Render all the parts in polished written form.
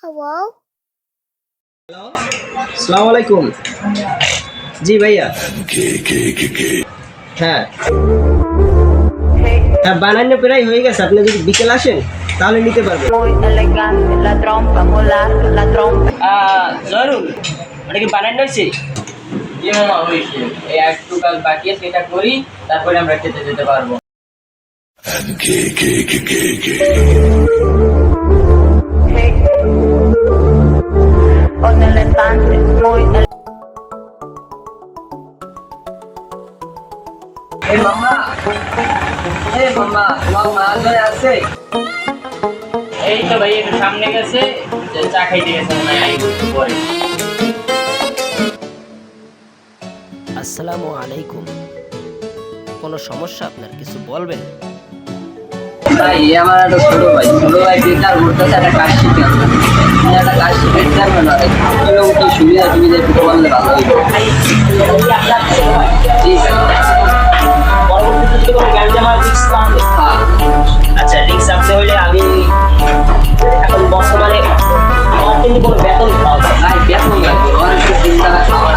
Hello, আসসালামু আলাইকুম। জি ভাইয়া। হ্যাঁ হ্যাঁ, বানানো প্রায় হয়ে গেছে। আপনি যদি বিকেল আসেন তাহলে নিতে পারবেন। Muy elegante, la trompa, molar, la trompa. জরুর ওটা কি বানানো হয়েছে? জি মামা হয়েছে, এই একটু কাজ বাকি আছে, এটা করি তারপরে আমরা খেতে যেতে পারবো। Hey. Un elefante, muy এই মামা, তোমার মা ঘরে আছে? এই তো ভাই একটু সামনে গেছে, যে চা খাইতে গেছে মনে হয়, একটু পরে। আসসালামু আলাইকুম। কোনো সমস্যা আপনার, কিছু বলবেন? ভাই আমার একটা ছোট ভাই বেকার করতেছে, একটা কাজ শিখে একটা কাজ শিখে যাবে না, কি সুবিধা সুবিধা একটু বললে ভালো হইব। জি পরবর্তীতে যদি কোনো গাড়ি আমার রিক্স পান, আচ্ছা রিক্স আপনি হইলে আমি এখন বর্তমানে আমার কিন্তু কোনো বেতন পাওয়া যায় না। ভাই বেতন লাগবে, অনেক চিন্তা খাওয়ার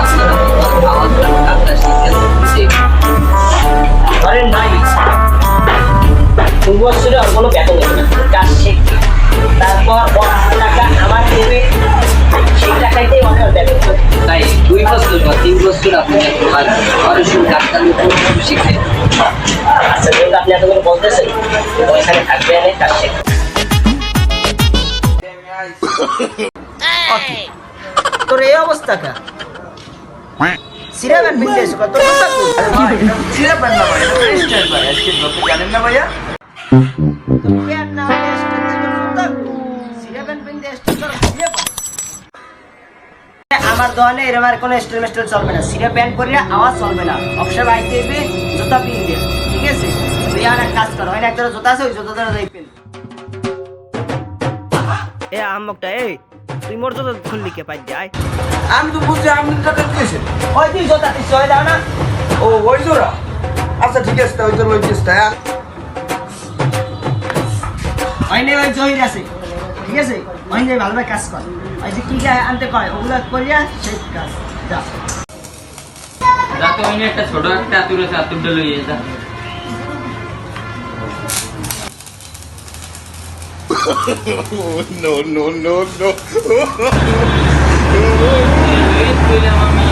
আপনার কাজটা শিখে ধরেন ভাই 2 বছরে আর কোনো বেতন দেবে না, কাজ শিখবে, তারপর 10 টাকা আমার দেবে, সেই টাকাইতেই আমার বেতন হবে। তাই 2 বছর বা 3 বছর আপনি অনেক সময় ডাক্তার শিখে। আচ্ছা যেহেতু আপনি এত করে বলতেছেন, ওইখানে থাকবে না, কাজ শিখবে। তোর এই অবস্থা কা সিরাগান বিন্দেশ কত কথা কই সিরাপেন না ভাই, স্টাইল ভাই, আজকে আপনি জানেন না ভাইয়া? পেট না হলে স্টেজ থেকে কথা কই সিরাগান বিন্দেশ তোর খুলে পড়ে। আমার দোকানে এরকম আর কোনো স্টাইল মেস্টাইল চলবে না, সিরা প্যান্ট পরলে আওয়াজ চলবে না, অবশ্যই বাইতে হবে জুতা পিনতে, ঠিক আছে? তুই আর এক কাজ কর, হয় না একটা জুতা আছে, ওই জুতাটা দেখবেন। এ আহমকটা, এই তুই মোর তো খুললি কে পাই যায়? আমি তো বুঝছি আপনি টাকা দিয়েছেন। ওই তুই জুতা দিচ্ছ, ওই দাও না। ও ওই জোড়া, আচ্ছা ঠিক আছে, ওই জোড়া ওই চেষ্টা। ওই নে ওই জহির আছে, ঠিক আছে? ওই নে ভালোভাবে কাজ কর, ওই যে কি আনতে কয় ওগুলো করিয়া সেই কাজ যা। রাতে ওই একটা ছোট একটা আতুর আছে, আতুরটা লইয়ে যা। No, no, no, no. এই কইলাম আমি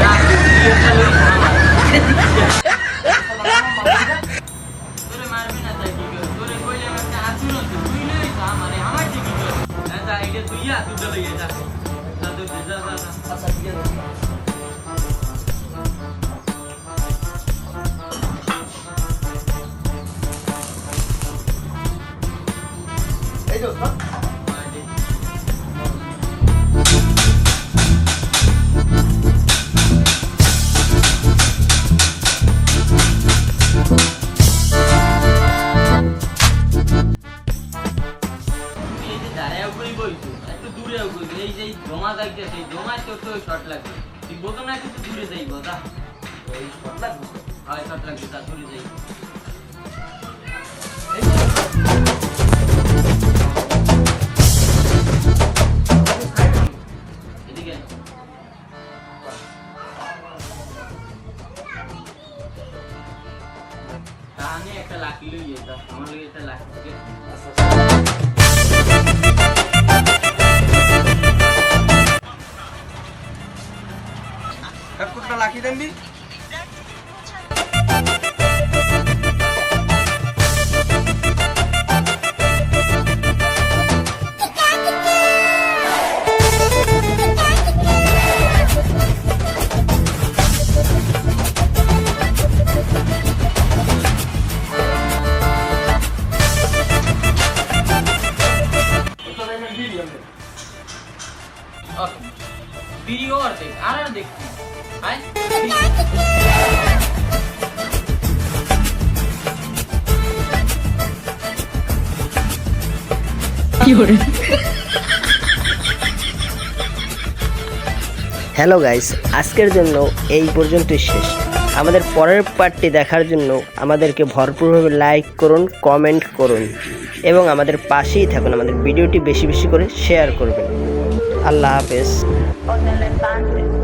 তোরে মারবি না, তাই কি কর? তোরে কইলাম একটা আতুর আছে, তুই লই যা, আমারে আমার কি কর? না যা, এটা তুই আতুরটা লইয়ে যা। আতুর দে, যা যা যা। আচ্ছা ঠিক আছে। এই তো এই যে দাঁড়ায় কই বইছো, একটু দূরেও কই, এই যে জমা যাইতেছে, এই জমায় তো শর্ট লাগবে। তুই বলতো না একটু দূরে যাইব, যা। এই শট লাগবে। হয় শর্ট লাগবে, তা দূরে যাইব। এদিকে আয়। কানে একটা লাঠি লইয়ে যা, আমার লইয়ে একটা লাঠি থেকে। একটা লাখি দেন দি। ওকে, ভিডিও আর দেখ, আর দেখ, আয়। হ্যালো গাইস, আজকের জন্য এই পর্যন্তই শেষ। আমাদের পরের পার্টটি দেখার জন্য আমাদেরকে ভরপুরভাবে লাইক করুন, কমেন্ট করুন। এবং আমাদের পাশেই থাকুন। আমাদের ভিডিওটি বেশি বেশি করে শেয়ার করবেন। আল্লাহ হাফেজ। o nelle bande